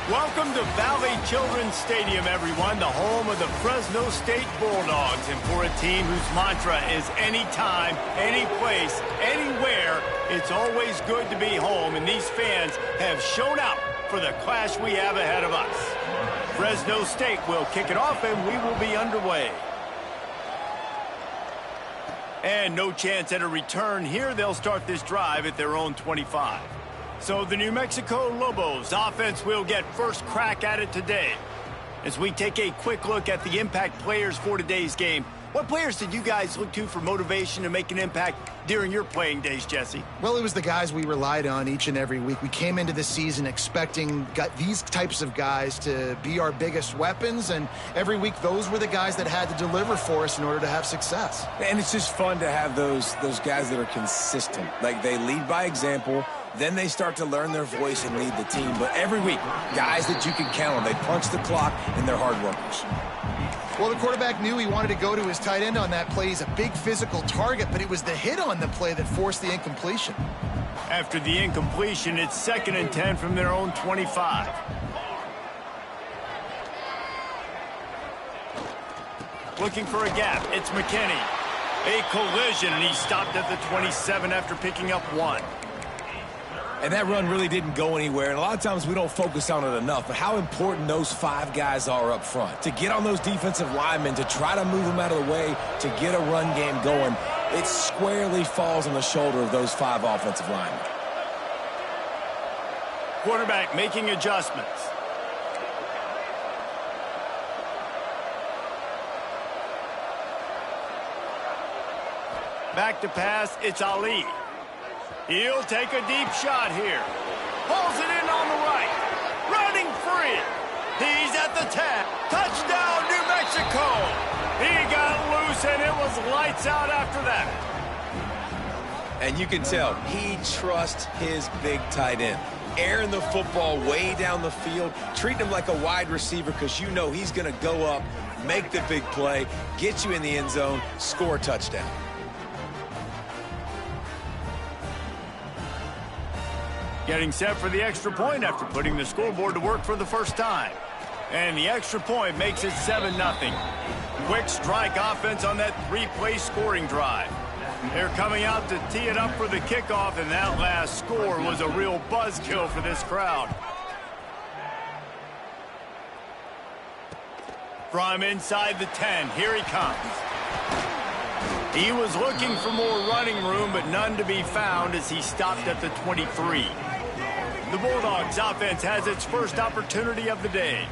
Welcome to Valley Children's Stadium, everyone, the home of the Fresno State Bulldogs. And for a team whose mantra is anytime, any place, anywhere, it's always good to be home. And these fans have shown out for the clash we have ahead of us. Fresno State will kick it off, and we will be underway. And no chance at a return here. They'll start this drive at their own 25. So the New Mexico Lobos offense will get first crack at it today. As we take a quick look at the impact players for today's game, what players did you guys look to for motivation to make an impact during your playing days, Jesse? Well, it was the guys we relied on each and every week. We came into the season expecting these types of guys to be our biggest weapons, and every week those were the guys that had to deliver for us in order to have success. And it's just fun to have those guys that are consistent. Like, they lead by example, then they start to learn their voice and lead the team. But every week, guys that you can count on. They punch the clock, and they're hard workers. Well, the quarterback knew he wanted to go to his tight end on that play. He's a big physical target, but it was the hit on the play that forced the incompletion. After the incompletion, it's 2nd and 10 from their own 25. Looking for a gap. It's McKinney. A collision, and he stopped at the 27 after picking up 1. And that run really didn't go anywhere, and a lot of times we don't focus on it enough, but how important those 5 guys are up front. To get on those defensive linemen, to try to move them out of the way, to get a run game going, it squarely falls on the shoulder of those 5 offensive linemen. Quarterback making adjustments. Back to pass, it's Ali. He'll take a deep shot here. Pulls it in on the right. Running free. He's at the 10. Touchdown, New Mexico. He got loose, and it was lights out after that. And you can tell he trusts his big tight end. Airing the football way down the field, treating him like a wide receiver because you know he's going to go up, make the big play, get you in the end zone, score a touchdown. Getting set for the extra point after putting the scoreboard to work for the first time. And the extra point makes it 7-0. Quick strike offense on that 3-play scoring drive. They're coming out to tee it up for the kickoff, and that last score was a real buzzkill for this crowd. From inside the 10, here he comes. He was looking for more running room, but none to be found as he stopped at the 23. The Bulldogs offense has its first opportunity of the day.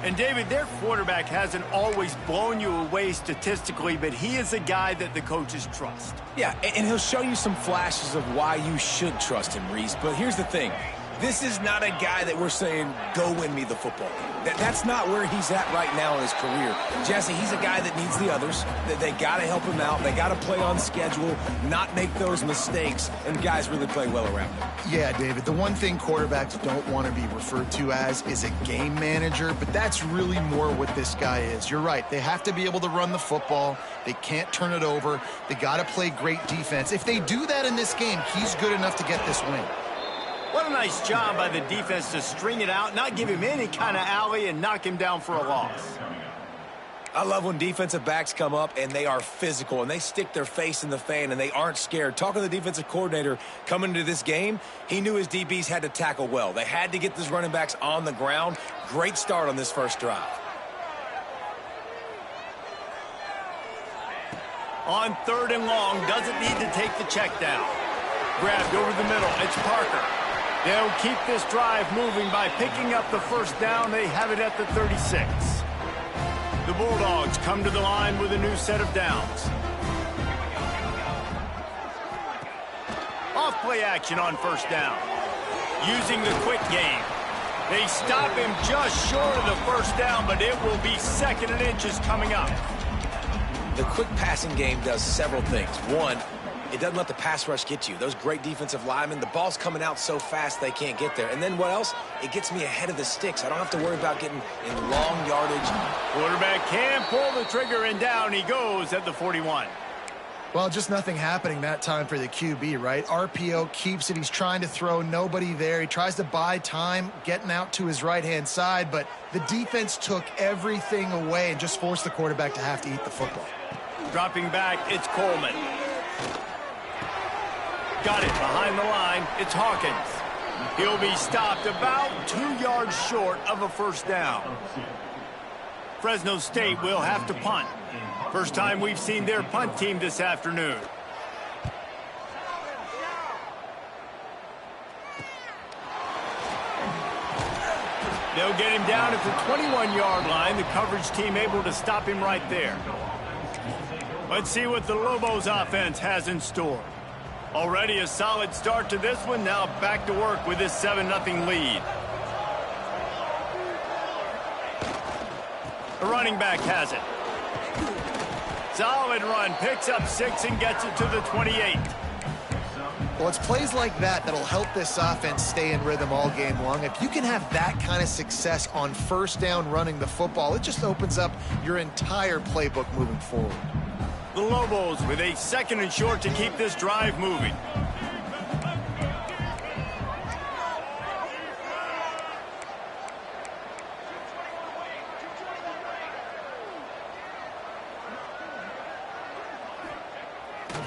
And David, their quarterback hasn't always blown you away statistically, but he is a guy that the coaches trust. Yeah, and he'll show you some flashes of why you should trust him, Reese. But here's the thing. This is not a guy that we're saying, go win me the football. That's not where he's at right now in his career. Jesse, he's a guy that needs the others. They got to help him out. They got to play on schedule, not make those mistakes, and guys really play well around him. Yeah, David, the one thing quarterbacks don't want to be referred to as is a game manager, but that's really more what this guy is. You're right. They have to be able to run the football. They can't turn it over. They got to play great defense. If they do that in this game, he's good enough to get this win. What a nice job by the defense to string it out, not give him any kind of alley, and knock him down for a loss. I love when defensive backs come up and they are physical and they stick their face in the fan and they aren't scared. Talking to the defensive coordinator coming into this game, he knew his DBs had to tackle well. They had to get these running backs on the ground. Great start on this first drive. On 3rd and long, doesn't need to take the check down. Grabbed over the middle, it's Parker. They'll keep this drive moving by picking up the first down. They have it at the 36. The Bulldogs come to the line with a new set of downs. Off-play action on first down. Using the quick game. They stop him just short of the first down, but it will be 2nd and inches coming up. The quick passing game does several things. One, it doesn't let the pass rush get you. Those great defensive linemen, the ball's coming out so fast they can't get there. And then what else? It gets me ahead of the sticks. I don't have to worry about getting in long yardage. Quarterback can pull the trigger, and down he goes at the 41. Well, just nothing happening that time for the QB, right? RPO keeps it. He's trying to throw. Nobody there. He tries to buy time, getting out to his right-hand side, but the defense took everything away and just forced the quarterback to have to eat the football. Dropping back, it's Coleman. Got it behind the line. It's Hawkins. He'll be stopped about 2 yards short of a first down. Fresno State will have to punt. First time we've seen their punt team this afternoon. They'll get him down at the 21-yard line. The coverage team able to stop him right there. Let's see what the Lobos offense has in store. Already a solid start to this one. Now back to work with this 7-0 lead. The running back has it. Solid run. Picks up 6 and gets it to the 28. Well, it's plays like that that'll help this offense stay in rhythm all game long. If you can have that kind of success on first down running the football, it just opens up your entire playbook moving forward. The Lobos with a 2nd and short to keep this drive moving.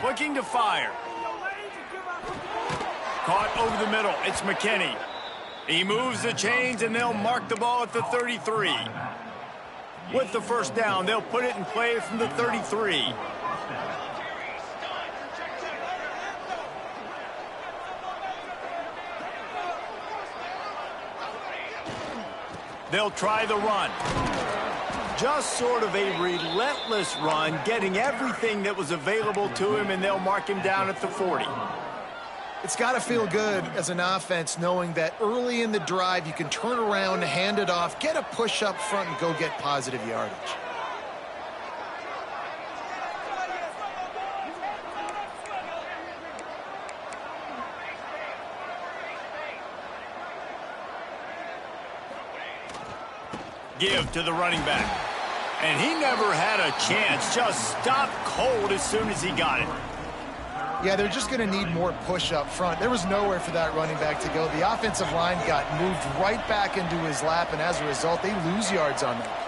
Looking to fire. Caught over the middle. It's McKinney. He moves the chains, and they'll mark the ball at the 33. With the first down, they'll put it in play from the 33. They'll try the run. Just sort of a relentless run, getting everything that was available to him, and they'll mark him down at the 40. It's got to feel good as an offense knowing that early in the drive you can turn around, hand it off, get a push up front, and go get positive yardage. Give to the running back. And he never had a chance. Just stopped cold as soon as he got it. Yeah, they're just going to need more push up front. There was nowhere for that running back to go. The offensive line got moved right back into his lap, and as a result, they lose yards on that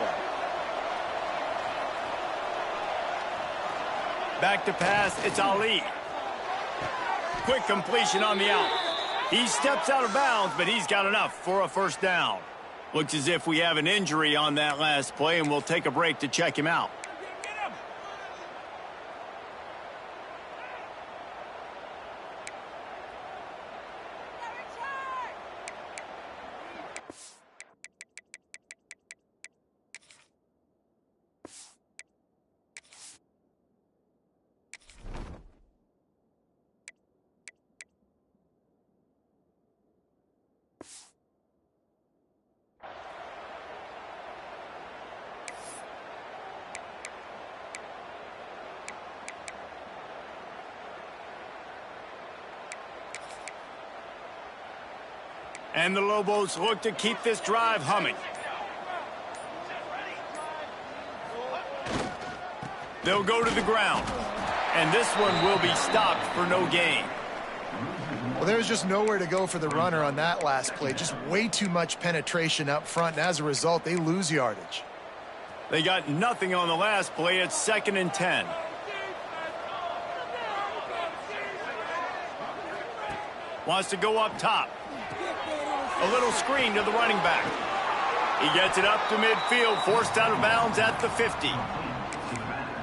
play. Back to pass, it's Ali. Quick completion on the out. He steps out of bounds, but he's got enough for a first down. Looks as if we have an injury on that last play, and we'll take a break to check him out. And the Lobos look to keep this drive humming. They'll go to the ground. And this one will be stopped for no gain. Well, there's just nowhere to go for the runner on that last play. Just way too much penetration up front, and as a result, they lose yardage. They got nothing on the last play. It's 2nd and 10. Wants to go up top. A little screen to the running back. He gets it up to midfield, forced out of bounds at the 50.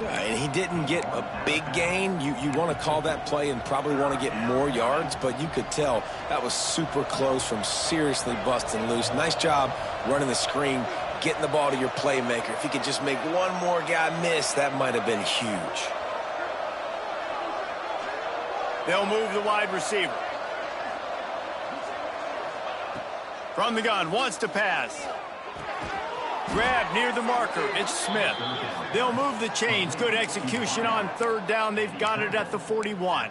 And he didn't get a big gain. You want to call that play and probably want to get more yards, but you could tell that was super close from seriously busting loose. Nice job running the screen, getting the ball to your playmaker. If he could just make one more guy miss, that might have been huge. They'll move the wide receiver. From the gun, wants to pass. Grab near the marker. It's Smith. They'll move the chains. Good execution on 3rd down. They've got it at the 41.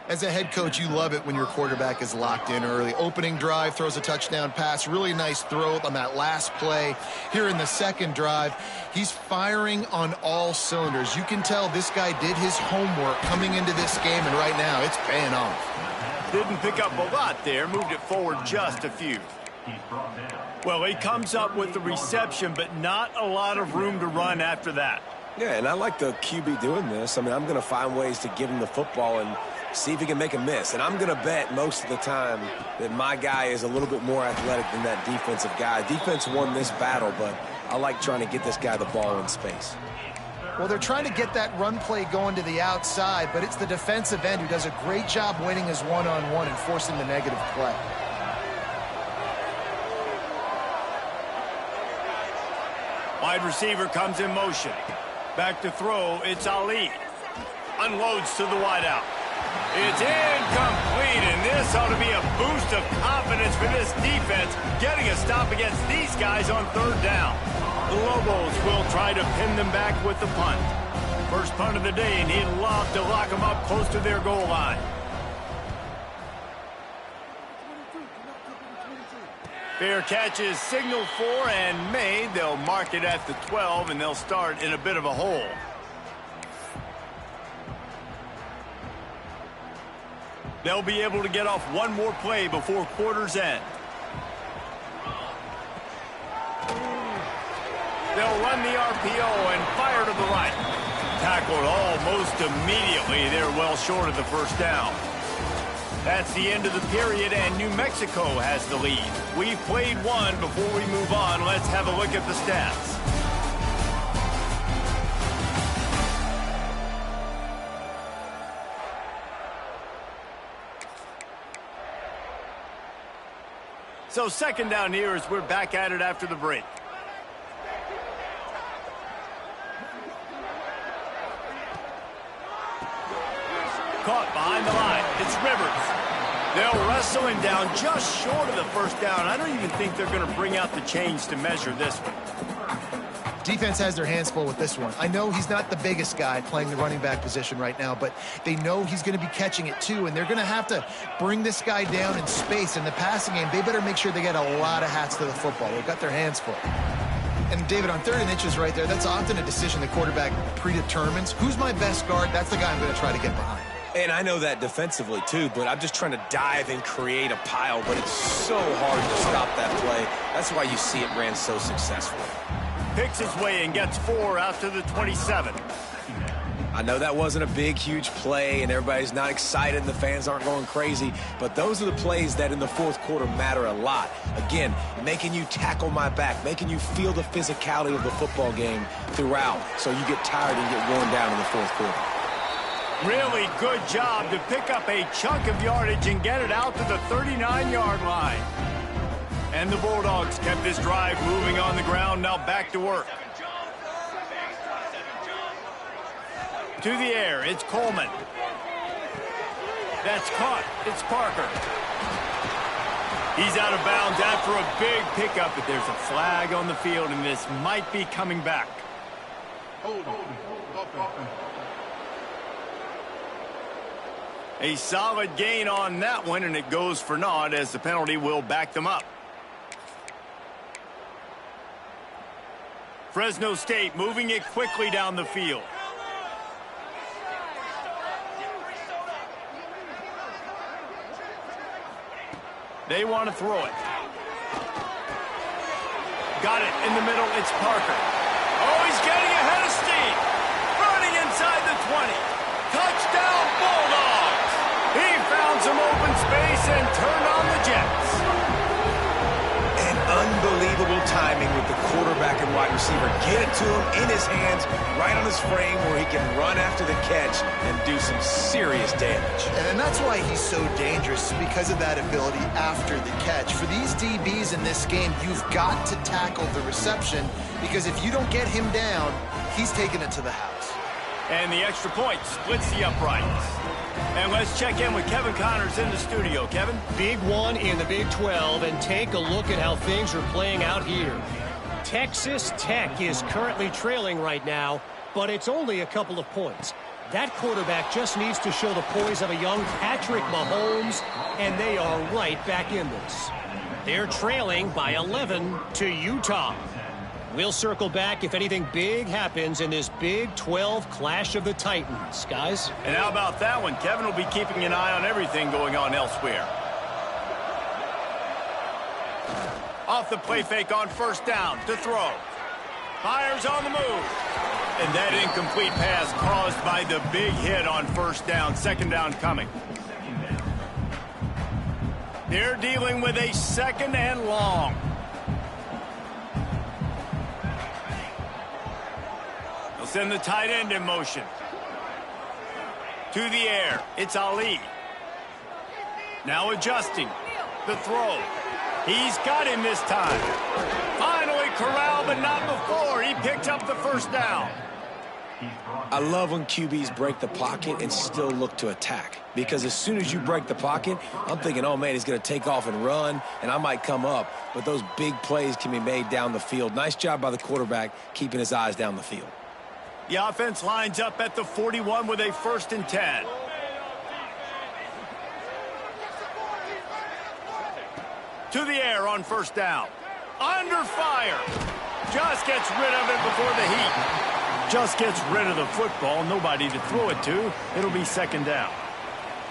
As a head coach, you love it when your quarterback is locked in early. Opening drive, throws a touchdown pass. Really nice throw on that last play. Here in the second drive, he's firing on all cylinders. You can tell this guy did his homework coming into this game, and right now it's paying off. Didn't pick up a lot there. Moved it forward just a few. Well, he comes up with the reception, but not a lot of room to run after that. Yeah, and I like the QB doing this. I mean, I'm going to find ways to give him the football and see if he can make a miss. And I'm going to bet most of the time that my guy is a little bit more athletic than that defensive guy. Defense won this battle, but I like trying to get this guy the ball in space. Well, they're trying to get that run play going to the outside, but it's the defensive end who does a great job winning his one-on-one and forcing the negative play. Wide receiver comes in motion. Back to throw, it's Ali. Unloads to the wideout. It's incomplete, and this ought to be a boost of confidence for this defense, getting a stop against these guys on third down. The Lobos will try to pin them back with the punt. First punt of the day, and he'd love to lock them up close to their goal line. Fair catch is signaled for and made. They'll mark it at the 12, and they'll start in a bit of a hole. They'll be able to get off one more play before quarter's end. They'll run the RPO and fire to the right. Tackled almost immediately. They're well short of the first down. That's the end of the period, and New Mexico has the lead. We've played one. Before we move on, let's have a look at the stats. So second down here as we're back at it after the break. Caught behind the line. It's Rivers. They'll wrestle him down just short of the first down. I don't even think they're going to bring out the chains to measure this one. Defense has their hands full with this one. I know he's not the biggest guy playing the running back position right now, but they know he's going to be catching it too, and they're going to have to bring this guy down in space. In the passing game, they better make sure they get a lot of hats to the football. They've got their hands full. And David, on 3rd and inches right there, that's often a decision the quarterback predetermines. Who's my best guard? That's the guy I'm going to try to get behind. And I know that defensively, too, but I'm just trying to dive and create a pile, but it's so hard to stop that play. That's why you see it ran so successfully. Picks his way and gets 4 out to the 27. I know that wasn't a big, huge play, and everybody's not excited, and the fans aren't going crazy, but those are the plays that in the fourth quarter matter a lot. Again, making you tackle my back, making you feel the physicality of the football game throughout, so you get tired and get worn down in the fourth quarter. Really good job to pick up a chunk of yardage and get it out to the 39-yard line. And the Bulldogs kept this drive moving on the ground, now back to work. To the air, it's Coleman. That's caught. It's Parker. He's out of bounds after a big pickup, but there's a flag on the field, and this might be coming back. A solid gain on that one, and it goes for naught as the penalty will back them up. Fresno State moving it quickly down the field. They want to throw it. Got it in the middle. It's Parker. Oh, he's getting ahead of steam. Running inside the 20. Touchdown, Bulldogs. He found some open space and turned on the Jets. And unbelievable timing with the quarterback and wide receiver. Get it to him in his hands, right on his frame where he can run after the catch and do some serious damage. And that's why he's so dangerous, because of that ability after the catch. For these DBs in this game, you've got to tackle the reception, because if you don't get him down, he's taking it to the house. And the extra point splits the uprights. And let's check in with Kevin Connors in the studio. Kevin? Big one in the Big 12, and take a look at how things are playing out here. Texas Tech is currently trailing right now, but it's only a couple of points. That quarterback just needs to show the poise of a young Patrick Mahomes, and they are right back in this. They're trailing by 11 to Utah. We'll circle back if anything big happens in this Big 12 Clash of the Titans, guys. And how about that one? Kevin will be keeping an eye on everything going on elsewhere. Off the play fake on first down to throw. Fires on the move. And that incomplete pass caused by the big hit on first down. Second down coming. They're dealing with a second and long. They'll send the tight end in motion. To the air. It's Ali. Now adjusting. The throw. He's got him this time. Finally corralled, but not before. He picked up the first down. I love when QBs break the pocket and still look to attack. Because as soon as you break the pocket, I'm thinking, oh, man, he's going to take off and run, and I might come up. But those big plays can be made down the field. Nice job by the quarterback keeping his eyes down the field. The offense lines up at the 41 with a 1st and 10. To the air on first down. Under fire. Just gets rid of it before the heat. Just gets rid of the football. Nobody to throw it to. It'll be second down.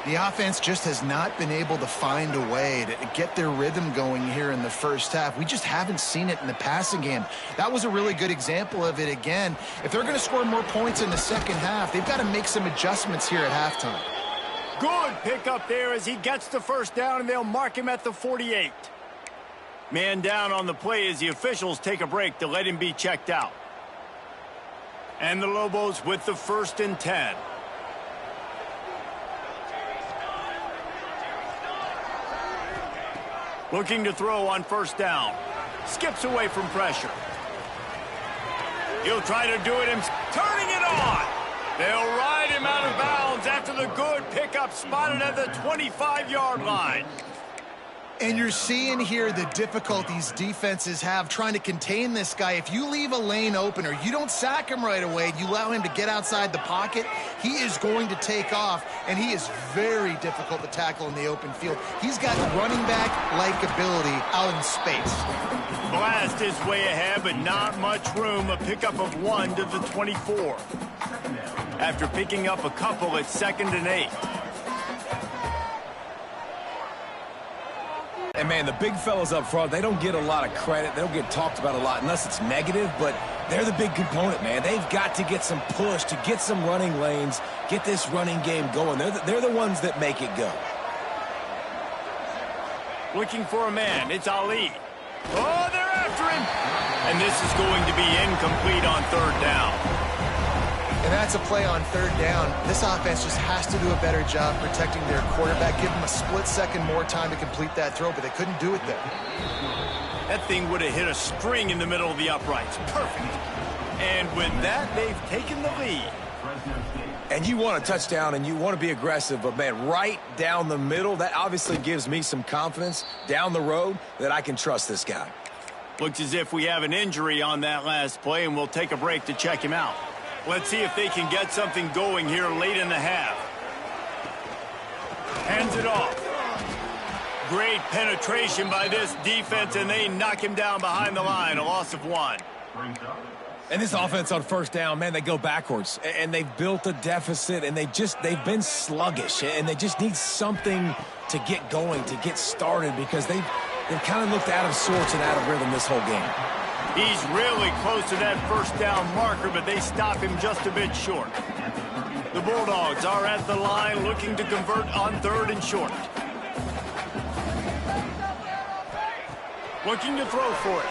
The offense just has not been able to find a way to get their rhythm going here in the first half. We just haven't seen it in the passing game. That was a really good example of it again. If they're going to score more points in the second half, they've got to make some adjustments here at halftime. Good pickup there as he gets the first down, and they'll mark him at the 48. Man down on the play as the officials take a break to let him be checked out. And the Lobos with the 1st and 10. Looking to throw on first down. Skips away from pressure. He'll try to do it himself. Turning it on. They'll ride him out of bounds after the good pickup spotted at the 25-yard line. And you're seeing here the difficulties defenses have trying to contain this guy. If you leave a lane open or you don't sack him right away, you allow him to get outside the pocket, he is going to take off, and he is very difficult to tackle in the open field. He's got running back-like ability out in space. Blast his way ahead, but not much room. A pickup of 1 to the 24. After picking up a couple at 2nd and 8. And, man, the big fellas up front, they don't get a lot of credit. They don't get talked about a lot unless it's negative, but they're the big component, man. They've got to get some push, to get some running lanes, get this running game going. They're the ones that make it go. Looking for a man. It's Ali. Oh, they're after him. And this is going to be incomplete on 3rd down. And that's a play on 3rd down. This offense just has to do a better job protecting their quarterback. Give them a split second more time to complete that throw, but they couldn't do it there. That thing would have hit a string in the middle of the uprights. Perfect. And with that, they've taken the lead. And you want a touchdown and you want to be aggressive, but, man, right down the middle, that obviously gives me some confidence down the road that I can trust this guy. Looks as if we have an injury on that last play, and we'll take a break to check him out. Let's see if they can get something going here late in the half. Hands it off. Great penetration by this defense, and they knock him down behind the line. A loss of 1. And this offense on first down, man, they go backwards. And they've built a deficit, and they've been sluggish. And they just need something to get going, to get started, because they've kind of looked out of sorts and out of rhythm this whole game. He's really close to that first down marker, but they stop him just a bit short. The Bulldogs are at the line looking to convert on 3rd and short. Looking to throw for it.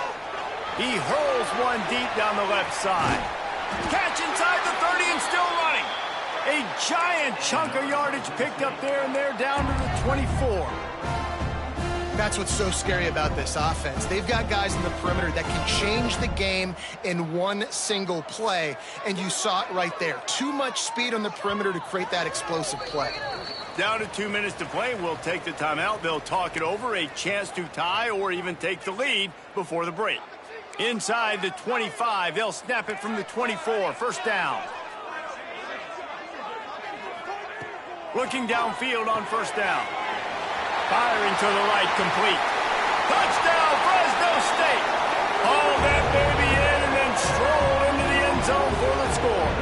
He hurls one deep down the left side. Catch inside the 30 and still running. A giant chunk of yardage picked up there, and they're down to the 24. That's what's so scary about this offense. They've got guys in the perimeter that can change the game in one single play, and you saw it right there. Too much speed on the perimeter to create that explosive play. Down to 2 minutes to play. We'll take the timeout. They'll talk it over. A chance to tie or even take the lead before the break. Inside the 25, they'll snap it from the 24. First down. Looking downfield on first down. Firing to the right, complete. Touchdown, Fresno State. Haul that baby in and then stroll into the end zone for the score.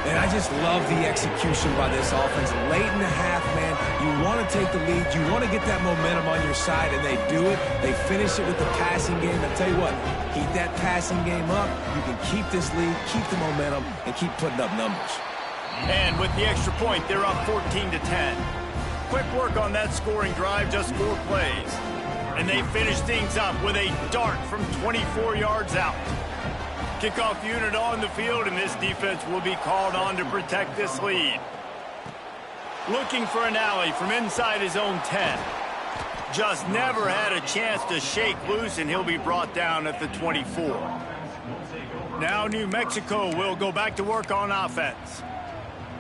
And I just love the execution by this offense. Late in the half, man, you want to take the lead. You want to get that momentum on your side, and they do it. They finish it with the passing game. I tell you what, keep that passing game up. You can keep this lead, keep the momentum, and keep putting up numbers. And with the extra point, they're up 14-10. Quick work on that scoring drive, just 4 plays. And they finish things up with a dart from 24 yards out. Kickoff unit on the field, and this defense will be called on to protect this lead. Looking for an alley from inside his own 10. Just never had a chance to shake loose, and he'll be brought down at the 24. Now New Mexico will go back to work on offense.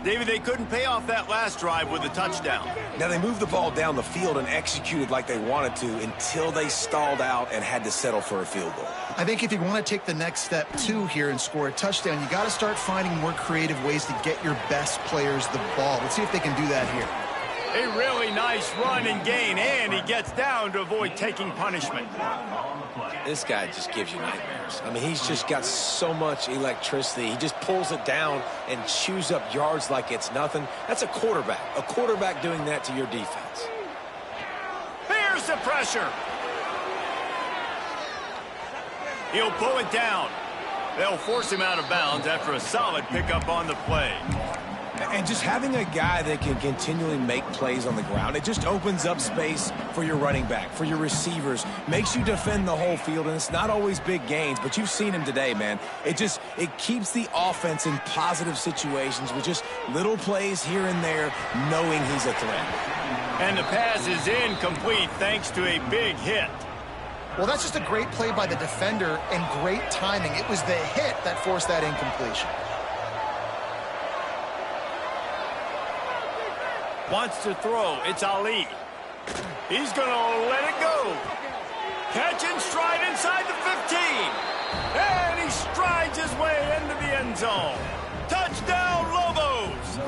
David, they couldn't pay off that last drive with a touchdown. Now, they moved the ball down the field and executed like they wanted to until they stalled out and had to settle for a field goal. I think if you want to take the next step, too, here and score a touchdown, you got to start finding more creative ways to get your best players the ball. Let's see if they can do that here. A really nice run and gain, and he gets down to avoid taking punishment. This guy just gives you nightmares. I mean, he's just got so much electricity. He just pulls it down and chews up yards like it's nothing. That's a quarterback. A quarterback doing that to your defense. Here's the pressure. He'll pull it down. They'll force him out of bounds after a solid pickup on the play. And just having a guy that can continually make plays on the ground, it just opens up space for your running back, for your receivers, makes you defend the whole field, and it's not always big gains, but you've seen him today, man. It keeps the offense in positive situations with just little plays here and there, knowing he's a threat. And the pass is incomplete thanks to a big hit. Well, that's just a great play by the defender and great timing. It was the hit that forced that incompletion. Wants to throw. It's Ali. He's going to let it go. Catch and stride inside the 15. And he strides his way into the end zone. Touchdown, Lobos.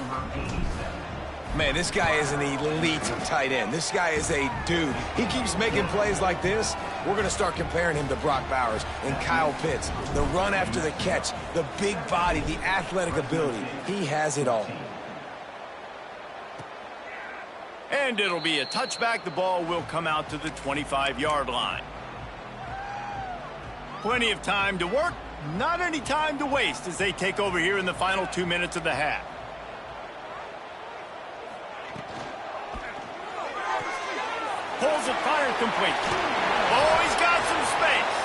Man, this guy is an elite tight end. This guy is a dude. He keeps making plays like this. We're going to start comparing him to Brock Bowers and Kyle Pitts. The run after the catch, the big body, the athletic ability. He has it all. And it'll be a touchback. The ball will come out to the 25-yard line. Plenty of time to work, not any time to waste as they take over here in the final 2 minutes of the half. Pulls it, fire complete. Oh, he's got some space.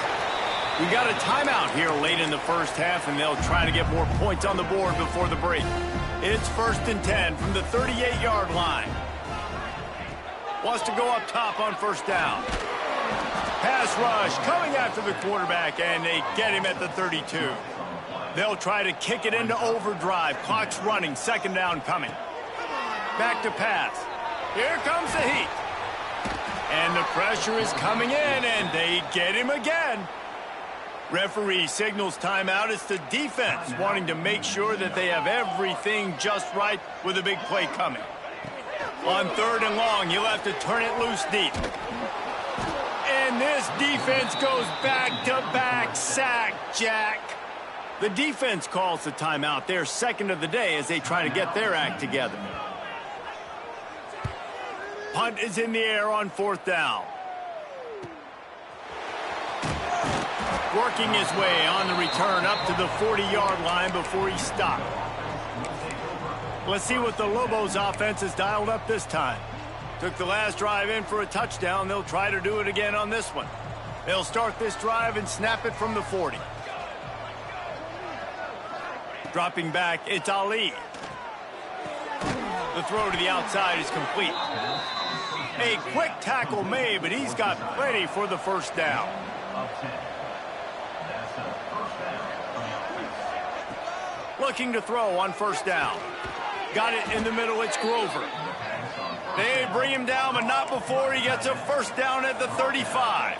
We got a timeout here late in the first half, and they'll try to get more points on the board before the break. It's 1st and 10 from the 38-yard line. Wants to go up top on first down. Pass rush coming after the quarterback, and they get him at the 32. They'll try to kick it into overdrive. Clock's running. 2nd down coming. Back to pass. Here comes the heat. And the pressure is coming in, and they get him again. Referee signals timeout. It's the defense wanting to make sure that they have everything just right with a big play coming. On 3rd and long, he'll have to turn it loose deep. And this defense goes back-to-back sack, Jack. The defense calls the timeout. Their 2nd of the day as they try to get their act together. Punt is in the air on 4th down. Working his way on the return up to the 40-yard line before he stopped. Let's see what the Lobos offense has dialed up this time. Took the last drive in for a touchdown. They'll try to do it again on this one. They'll start this drive and snap it from the 40. Dropping back, it's Ali. The throw to the outside is complete. A quick tackle made, but he's got plenty for the 1st down. Looking to throw on 1st down. Got it in the middle, it's Grover. They bring him down, but not before he gets a 1st down at the 35.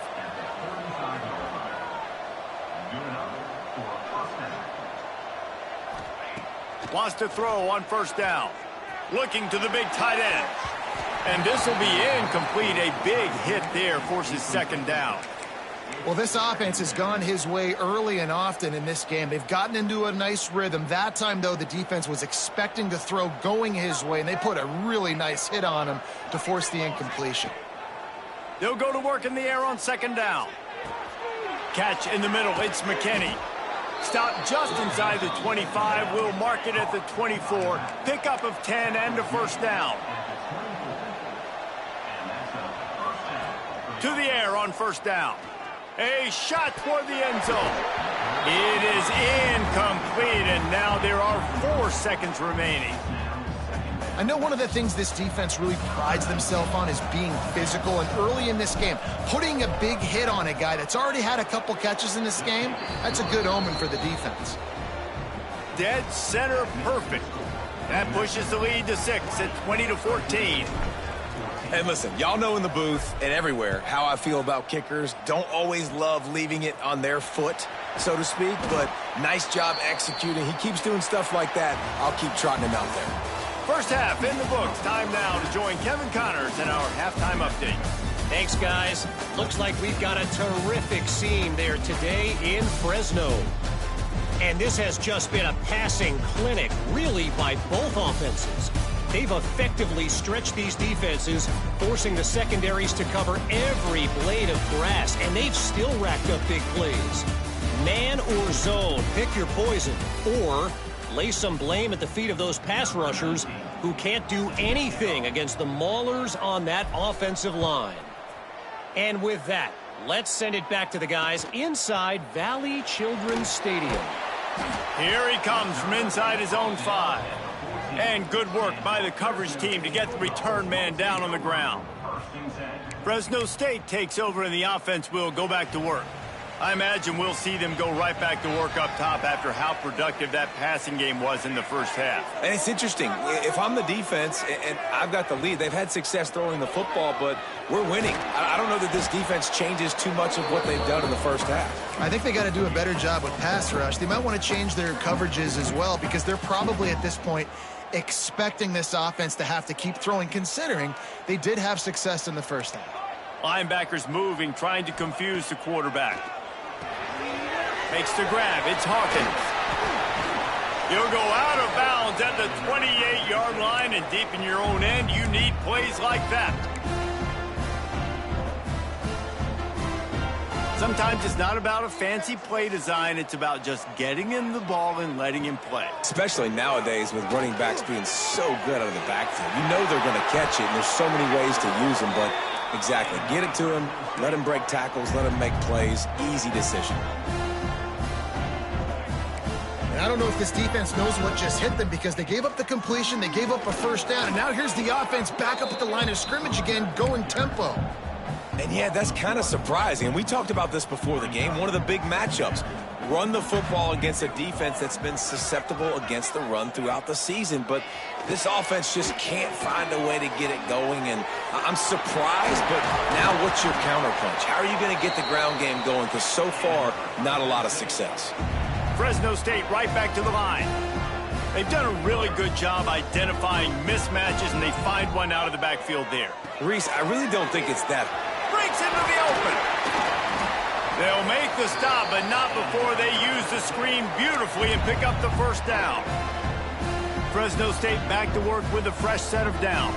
Wants to throw on 1st down. looking to the big tight end. And this will be incomplete. A big hit there forces second down. Well, this offense has gone his way early and often in this game. They've gotten into a nice rhythm. That time, though, the defense was expecting to throw going his way, and they put a really nice hit on him to force the incompletion. They'll go to work in the air on second down. Catch in the middle. It's McKinney. Stop just inside the 25. We'll mark it at the 24. Pickup of 10 and a first down. To the air on first down. A shot toward the end zone. It is incomplete, and now there are 4 seconds remaining. I know one of the things this defense really prides themselves on is being physical, and early in this game, putting a big hit on a guy that's already had a couple catches in this game, that's a good omen for the defense. Dead center perfect. That pushes the lead to 6 at 20-14. And listen, y'all know in the booth and everywhere how I feel about kickers. Don't always love leaving it on their foot, so to speak, but nice job executing. He keeps doing stuff like that. I'll keep trotting him out there. First half in the books. Time now to join Kevin Connors in our halftime update. Thanks, guys. Looks like we've got a terrific scene there today in Fresno. And this has just been a passing clinic, really, by both offenses. They've effectively stretched these defenses, forcing the secondaries to cover every blade of grass, and they've still racked up big plays. Man or zone, pick your poison, or lay some blame at the feet of those pass rushers who can't do anything against the maulers on that offensive line. And with that, let's send it back to the guys inside Valley Children's Stadium. Here he comes from inside his own 5. And good work by the coverage team to get the return man down on the ground. Fresno State takes over and the offense will go back to work. I imagine we'll see them go right back to work up top after how productive that passing game was in the first half. And it's interesting. If I'm the defense and I've got the lead, they've had success throwing the football, but we're winning. I don't know that this defense changes too much of what they've done in the first half. I think they got to do a better job with pass rush. They might want to change their coverages as well, because they're probably at this point expecting this offense to have to keep throwing, considering they did have success in the first half. Linebackers moving, trying to confuse the quarterback. Makes the grab. It's Hawkins. You'll go out of bounds at the 28-yard line, and deep in your own end, you need plays like that. Sometimes it's not about a fancy play design. It's about just getting him the ball and letting him play. Especially nowadays with running backs being so good out of the backfield. You know they're going to catch it, and there's so many ways to use them, but exactly. Get it to him, let him break tackles, let him make plays. Easy decision. And I don't know if this defense knows what just hit them, because they gave up the completion, they gave up a first down, and now here's the offense back up at the line of scrimmage again, going tempo. And yeah, that's kind of surprising. And we talked about this before the game. One of the big matchups. Run the football against a defense that's been susceptible against the run throughout the season. But this offense just can't find a way to get it going. And I'm surprised, but now what's your counterpunch? How are you going to get the ground game going? Because so far, not a lot of success. Fresno State right back to the line. They've done a really good job identifying mismatches, and they find one out of the backfield there. Reese, I really don't think it's that. Breaks into the open. They'll make the stop, but not before they use the screen beautifully and pick up the first down. Fresno State back to work with a fresh set of downs.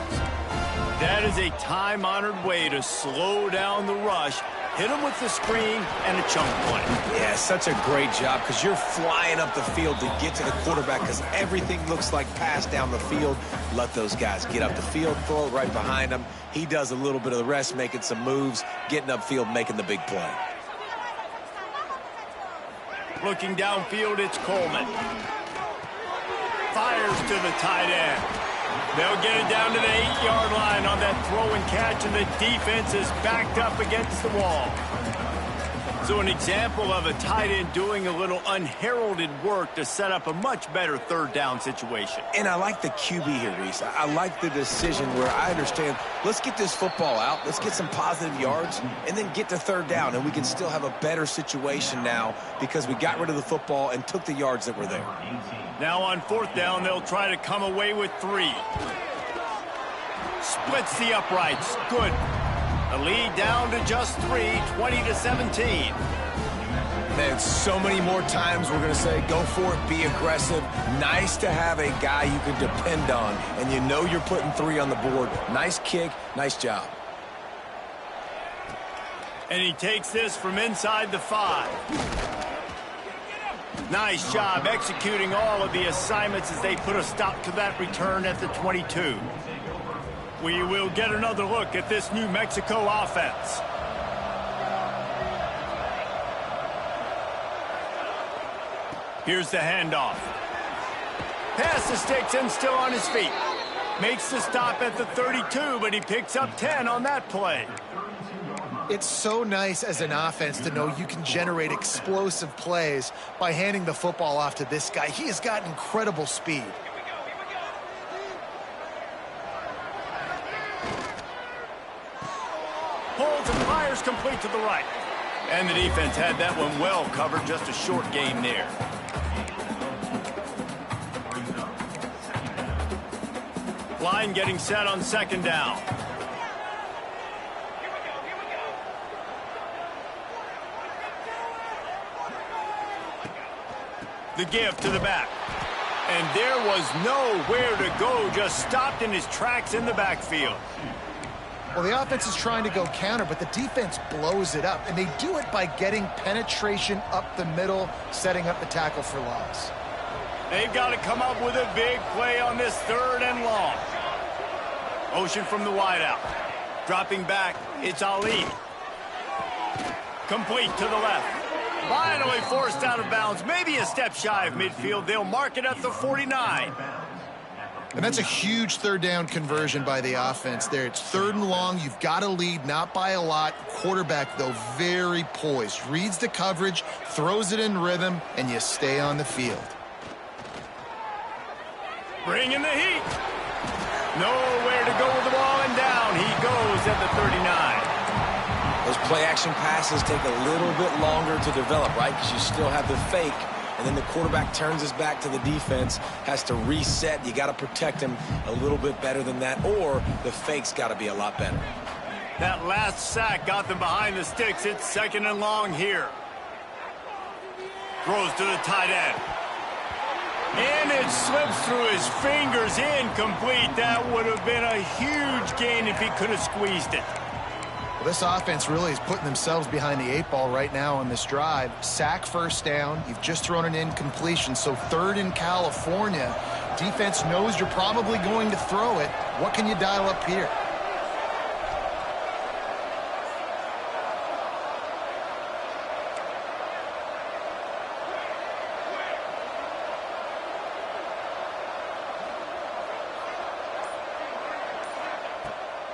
That is a time-honored way to slow down the rush, hit them with the screen, and a chunk play. Yeah, such a great job, because you're flying up the field to get to the quarterback, because everything looks like pass down the field. Let those guys get up the field, throw it right behind him. He does a little bit of the rest, making some moves, getting upfield, making the big play. Looking downfield, it's Coleman. Fires to the tight end. They'll get it down to the 8-yard line on that throw and catch, and the defense is backed up against the wall. So an example of a tight end doing a little unheralded work to set up a much better third down situation. And I like the QB here, Reese. I like the decision where I understand, let's get this football out, let's get some positive yards, and then get to third down, and we can still have a better situation now because we got rid of the football and took the yards that were there. Now on fourth down, they'll try to come away with 3. Splits the uprights. Good. A lead down to just 3, 20-17. Man, so many more times we're going to say, go for it, be aggressive. Nice to have a guy you can depend on, and you know you're putting 3 on the board. Nice kick, nice job. And he takes this from inside the 5. Nice job executing all of the assignments as they put a stop to that return at the 22. We will get another look at this New Mexico offense. Here's the handoff. Pass the sticks and still on his feet. Makes the stop at the 32, but he picks up 10 on that play. It's so nice as an offense to know you can generate explosive plays by handing the football off to this guy. He has got incredible speed. Pulls and fires complete to the right. And the defense had that one well covered. Just a short game there. Line getting set on second down. The give to the back. And there was nowhere to go. Just stopped in his tracks in the backfield. Well, the offense is trying to go counter, but the defense blows it up. And they do it by getting penetration up the middle, setting up the tackle for loss. They've got to come up with a big play on this third and long. Motion from the wideout. Dropping back, it's Ali. Complete to the left. Finally forced out of bounds. Maybe a step shy of midfield. They'll mark it at the 49. And that's a huge third down conversion by the offense there. It's third and long. You've got a lead, not by a lot. Quarterback, though, very poised. Reads the coverage, throws it in rhythm, and you stay on the field. Bringing the heat. Nowhere to go with the ball, and down he goes at the 39. Those play-action passes take a little bit longer to develop, right? Because you still have the fake. And then the quarterback turns his back to the defense, has to reset. You got to protect him a little bit better than that, or the fake's got to be a lot better. That last sack got them behind the sticks. It's second and long here. Throws to the tight end. And it slips through his fingers, incomplete. That would have been a huge gain if he could have squeezed it. This offense really is putting themselves behind the 8 ball right now on this drive. Sack first down. You've just thrown an incompletion. So third in California. Defense knows you're probably going to throw it. What can you dial up here?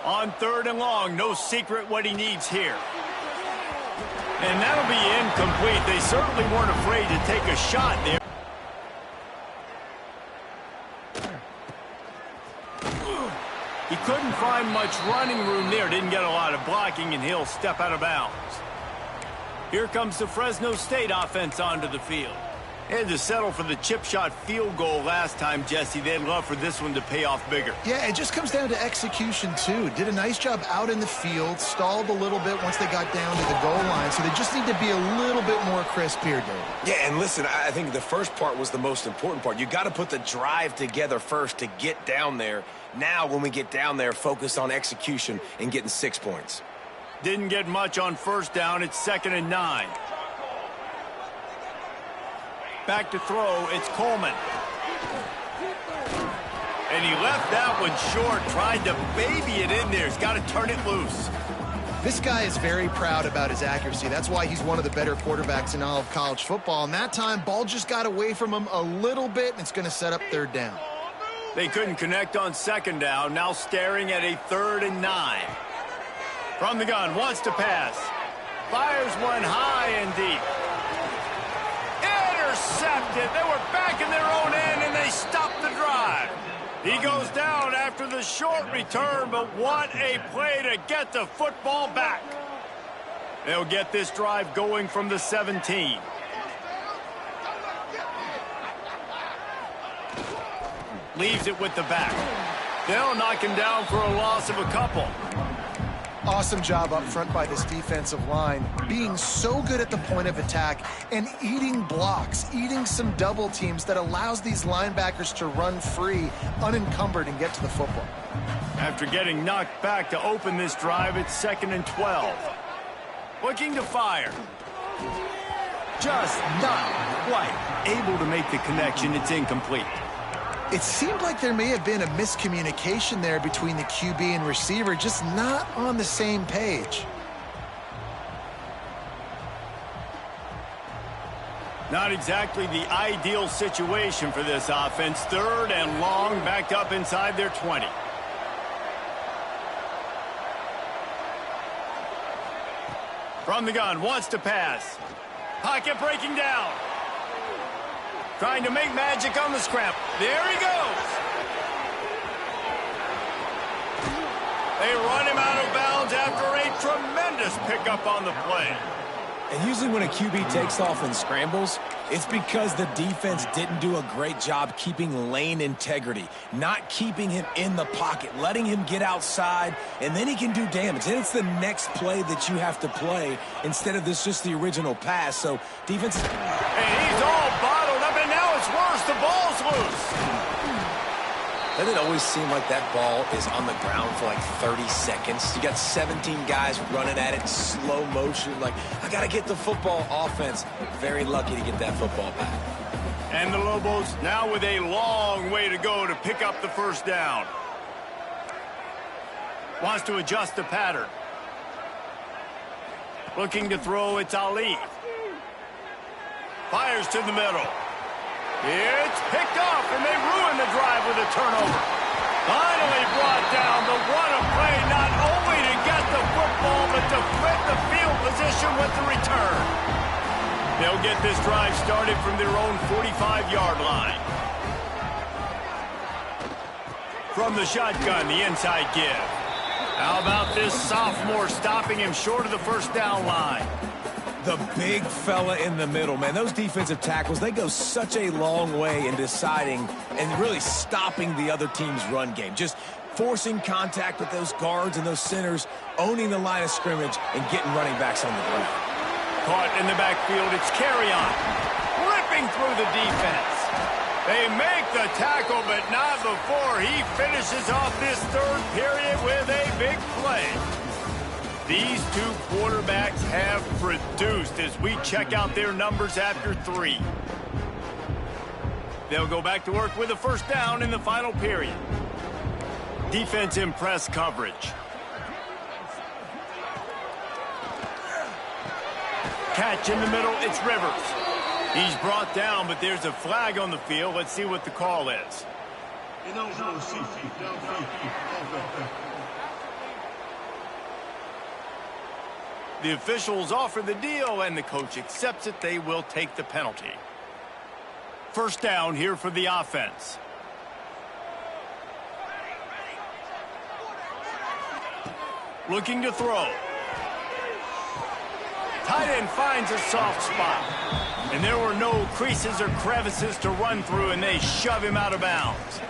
On third and long, no secret what he needs here. And that'll be incomplete. They certainly weren't afraid to take a shot there. He couldn't find much running room there. Didn't get a lot of blocking, and he'll step out of bounds. Here comes the Fresno State offense onto the field. They had to settle for the chip shot field goal last time, Jesse. They'd love for this one to pay off bigger. Yeah, it just comes down to execution, too. Did a nice job out in the field, stalled a little bit once they got down to the goal line, so they just need to be a little bit more crisp here, David. Yeah, and listen, I think the first part was the most important part. You got to put the drive together first to get down there. Now, when we get down there, focus on execution and getting 6 points. Didn't get much on first down. It's 2nd and 9. Back to throw, it's Coleman. And he left that one short, tried to baby it in there. He's got to turn it loose. This guy is very proud about his accuracy. That's why he's one of the better quarterbacks in all of college football. And that time, ball just got away from him a little bit, and it's going to set up third down. They couldn't connect on second down. Now staring at a 3rd and 9. From the gun, wants to pass. Fires one high and deep. Intercepted. They were back in their own end, and they stopped the drive. He goes down after the short return, but what a play to get the football back. They'll get this drive going from the 17. Leaves it with the back. They'll knock him down for a loss of a couple. Awesome job up front by this defensive line, being so good at the point of attack and eating blocks, eating some double teams that allows these linebackers to run free, unencumbered, and get to the football. After getting knocked back to open this drive, it's 2nd and 12. Looking to fire. Just not quite able to make the connection. It's incomplete. It seemed like there may have been a miscommunication there between the QB and receiver, just not on the same page. Not exactly the ideal situation for this offense. 3rd and long, backed up inside their 20. From the gun, wants to pass. Pocket breaking down. Trying to make magic on the scramble. There he goes. They run him out of bounds after a tremendous pickup on the play. And usually when a QB takes off and scrambles, it's because the defense didn't do a great job keeping lane integrity, not keeping him in the pocket, letting him get outside, and then he can do damage. And it's the next play that you have to play instead of this just the original pass. So defense is... And he's all bottled up, and now it's worse. The ball's loose. Doesn't it always seem like that ball is on the ground for like 30 seconds? You got 17 guys running at it, slow motion. Like, I got to get the football. Offense, very lucky to get that football back. And the Lobos now with a long way to go to pick up the first down. Wants to adjust the pattern. Looking to throw, it's Ali. Fires to the middle. It's picked off, and they ruin the drive with a turnover. Finally brought down, but what a play, not only to get the football, but to flip the field position with the return. They'll get this drive started from their own 45-yard line. From the shotgun, the inside give. How about this sophomore stopping him short of the first down line? The big fella in the middle, man. Those defensive tackles, they go such a long way in deciding and really stopping the other team's run game. Just forcing contact with those guards and those centers, owning the line of scrimmage, and getting running backs on the ground. Caught in the backfield, it's carry-on. Ripping through the defense. They make the tackle, but not before he finishes off this 3rd period with a big play. These two quarterbacks have produced as we check out their numbers after 3. They'll go back to work with a first down in the final period. Defense in press coverage. Catch in the middle, it's Rivers. He's brought down, but there's a flag on the field. Let's see what the call is. The officials offer the deal, and the coach accepts it. They will take the penalty. First down here for the offense. Looking to throw. Tight end finds a soft spot. And there were no creases or crevices to run through, and they shove him out of bounds.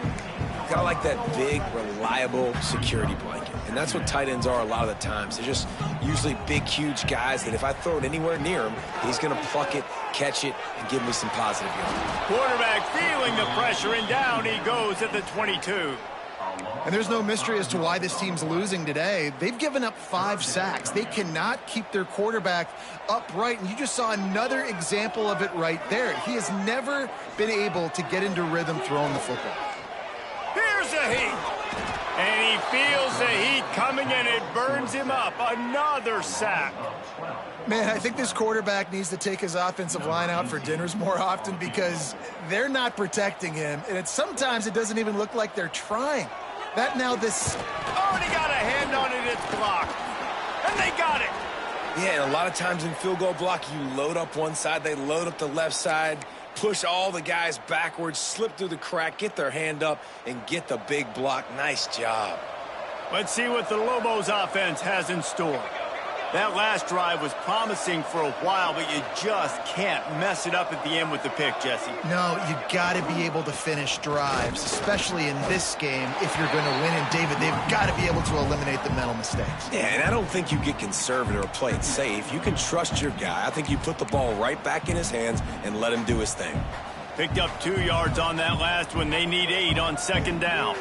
Kind of like that big, reliable security blanket. And that's what tight ends are a lot of the times. They're just usually big, huge guys that if I throw it anywhere near him, he's going to pluck it, catch it, and give me some positive yards. Quarterback feeling the pressure, and down he goes at the 22. And there's no mystery as to why this team's losing today. They've given up 5 sacks. They cannot keep their quarterback upright, and you just saw another example of it right there. He has never been able to get into rhythm throwing the football. Here's the heat. And he feels the heat coming, and it burns him up. Another sack. Man, I think this quarterback needs to take his offensive line out for dinners more often because they're not protecting him. And sometimes it doesn't even look like they're trying. That now this... Already got a hand on it, it's blocked. And they got it. Yeah, and a lot of times in field goal block, you load up one side, they load up the left side, push all the guys backwards, slip through the crack, get their hand up, and get the big block. Nice job. Let's see what the Lobos offense has in store. That last drive was promising for a while, but you just can't mess it up at the end with the pick, Jesse. No, you got to be able to finish drives, especially in this game if you're going to win. And, David, they've got to be able to eliminate the mental mistakes. Yeah, and I don't think you get conservative or play it safe. You can trust your guy. I think you put the ball right back in his hands and let him do his thing. Picked up 2 yards on that last one. They need 8 on second down.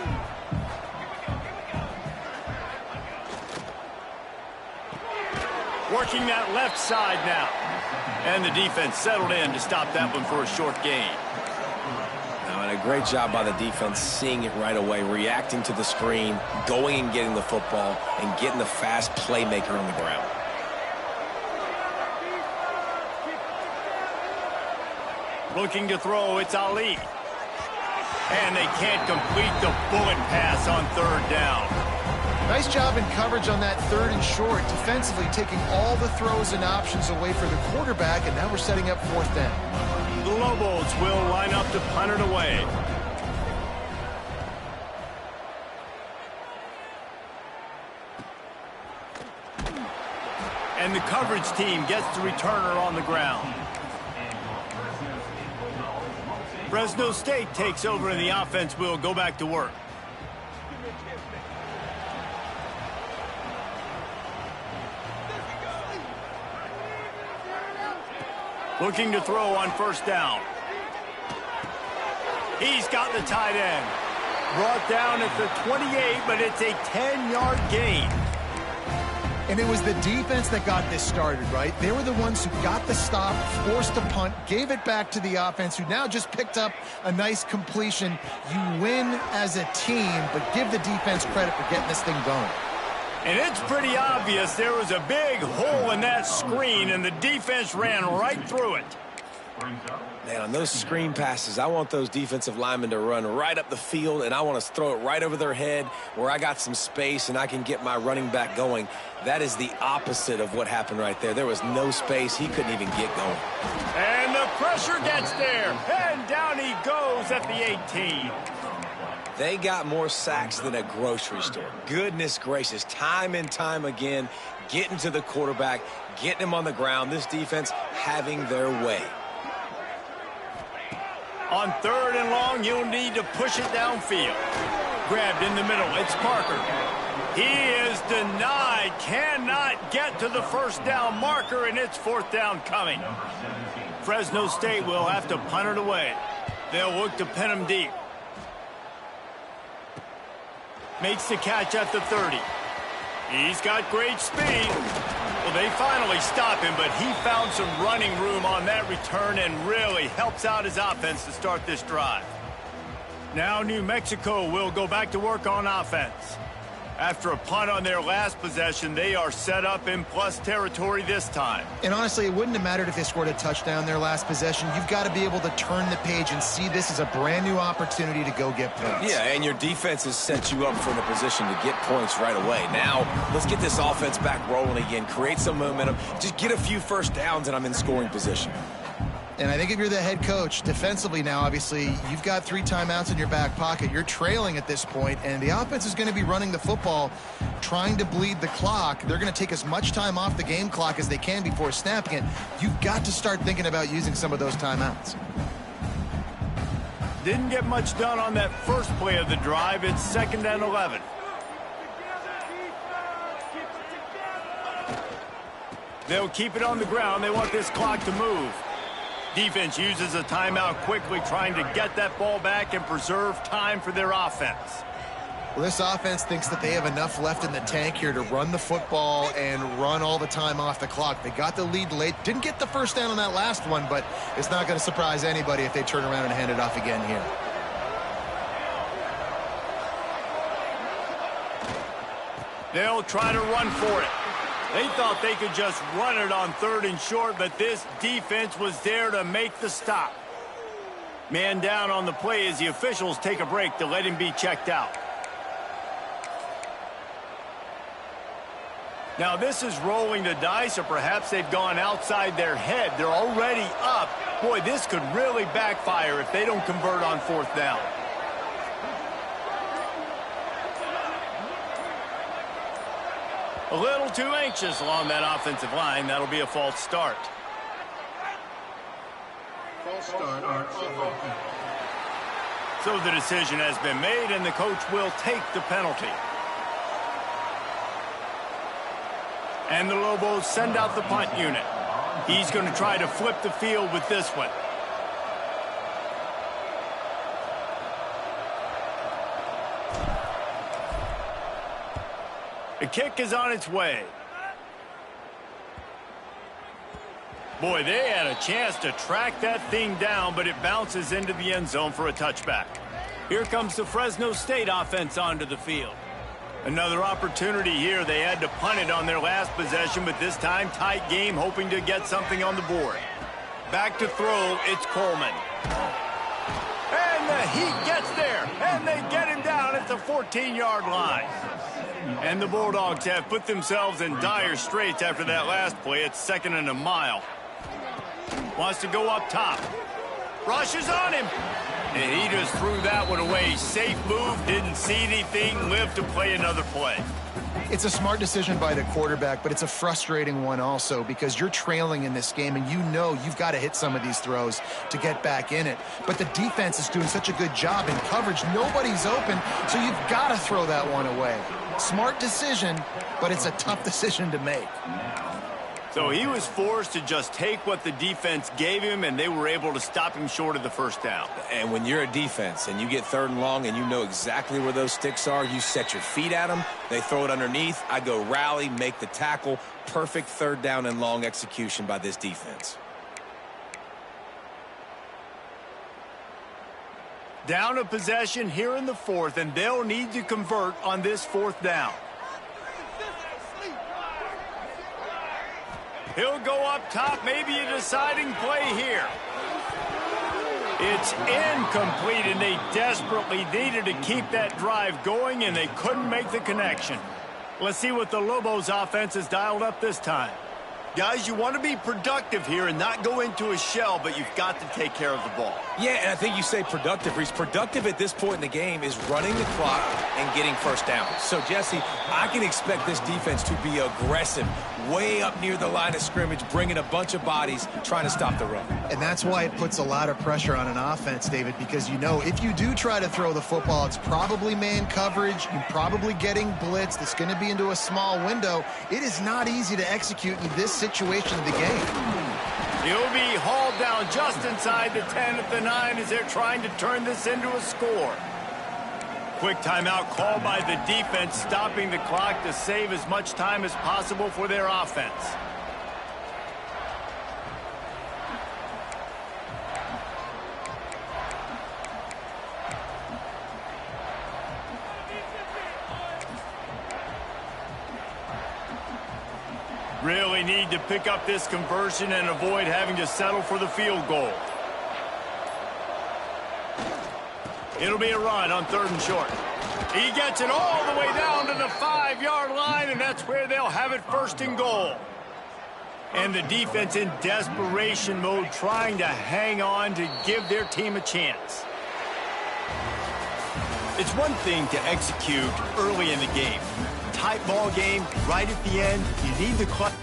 Working that left side now. And the defense settled in to stop that one for a short gain. Now, and a great job by the defense seeing it right away, reacting to the screen, going and getting the football, and getting the fast playmaker on the ground. Looking to throw, it's Ali. And they can't complete the bullet pass on third down. Nice job in coverage on that 3rd and short, defensively taking all the throws and options away for the quarterback, and now we're setting up 4th down. The Lobos will line up to punt it away. And the coverage team gets the returner on the ground. Fresno State takes over, and the offense will go back to work. Looking to throw on first down. He's got the tight end. Brought down at the 28, but it's a 10-yard gain. And it was the defense that got this started, right? They were the ones who got the stop, forced a punt, gave it back to the offense, who now just picked up a nice completion. You win as a team, but give the defense credit for getting this thing going. And it's pretty obvious there was a big hole in that screen, and the defense ran right through it. Man, on those screen passes, I want those defensive linemen to run right up the field, and I want to throw it right over their head where I got some space and I can get my running back going. That is the opposite of what happened right there. There was no space. He couldn't even get going. And the pressure gets there, and down he goes at the 18. They got more sacks than a grocery store. Goodness gracious, time and time again, getting to the quarterback, getting him on the ground. This defense having their way. On 3rd and long, you'll need to push it downfield. Grabbed in the middle, it's Parker. He is denied, cannot get to the first down marker, and it's 4th down coming. Fresno State will have to punt it away. They'll look to pin him deep. Makes the catch at the 30. He's got great speed. Well, they finally stop him, but he found some running room on that return and really helps out his offense to start this drive. Now New Mexico will go back to work on offense. After a punt on their last possession, they are set up in plus territory this time. And honestly, it wouldn't have mattered if they scored a touchdown their last possession. You've got to be able to turn the page and see this as a brand new opportunity to go get points. Yeah, and your defense has set you up for the position to get points right away. Now, let's get this offense back rolling again, create some momentum, just get a few first downs, and I'm in scoring position. And I think if you're the head coach, defensively now, obviously, you've got 3 timeouts in your back pocket. You're trailing at this point, and the offense is going to be running the football, trying to bleed the clock. They're going to take as much time off the game clock as they can before snapping it. You've got to start thinking about using some of those timeouts. Didn't get much done on that first play of the drive. It's 2nd and 11. They'll keep it on the ground. They want this clock to move. Defense uses a timeout quickly, trying to get that ball back and preserve time for their offense. Well, this offense thinks that they have enough left in the tank here to run the football and run all the time off the clock. They got the lead late. Didn't get the first down on that last one, but it's not going to surprise anybody if they turn around and hand it off again here. They'll try to run for it. They thought they could just run it on 3rd and short, but this defense was there to make the stop. Man down on the play as the officials take a break to let him be checked out. Now, this is rolling the dice, or perhaps they've gone outside their head. They're already up. Boy, this could really backfire if they don't convert on fourth down. A little too anxious along that offensive line. That'll be a false start. False start, Art. So the decision has been made, and the coach will take the penalty. And the Lobos send out the punt unit. He's going to try to flip the field with this one. The kick is on its way. Boy, they had a chance to track that thing down, but it bounces into the end zone for a touchback. Here comes the Fresno State offense onto the field. Another opportunity here. They had to punt it on their last possession, but this time tight game, hoping to get something on the board. Back to throw, it's Coleman. And the Heat gets there, and they get him down at the 14-yard line. And the Bulldogs have put themselves in dire straits after that last play. It's 2nd and a mile. Wants to go up top. Rushes on him. And he just threw that one away. Safe move, didn't see anything, lived to play another play. It's a smart decision by the quarterback, but it's a frustrating one also because you're trailing in this game and you know you've got to hit some of these throws to get back in it. But the defense is doing such a good job in coverage. Nobody's open, so you've got to throw that one away. Smart decision, but it's a tough decision to make. So he was forced to just take what the defense gave him, and they were able to stop him short of the first down. And when you're a defense and you get 3rd and long and you know exactly where those sticks are, you set your feet at them, they throw it underneath, I go rally, make the tackle. Perfect 3rd down and long execution by this defense. Down a possession here in the 4th, and they'll need to convert on this 4th down. He'll go up top, maybe a deciding play here. It's incomplete, and they desperately needed to keep that drive going, and they couldn't make the connection. Let's see what the Lobos offense has dialed up this time. Guys, you want to be productive here and not go into a shell, but you've got to take care of the ball. Yeah, and I think you say productive, Reese. Productive at this point in the game is running the clock and getting first down. So, Jesse, I can expect this defense to be aggressive, way up near the line of scrimmage, bringing a bunch of bodies, trying to stop the run. And that's why it puts a lot of pressure on an offense, David, because you know if you do try to throw the football, it's probably man coverage, you're probably getting blitzed, it's going to be into a small window. It is not easy to execute in this situation of the game. He'll be hauled down just inside the 10 at the 9 as they're trying to turn this into a score. Quick timeout called by the defense, stopping the clock to save as much time as possible for their offense. Really need to pick up this conversion and avoid having to settle for the field goal. It'll be a run on 3rd and short. He gets it all the way down to the 5-yard line, and that's where they'll have it 1st and goal. And the defense in desperation mode, trying to hang on to give their team a chance. It's one thing to execute early in the game. Tight ball game, right at the end, you need the clutch.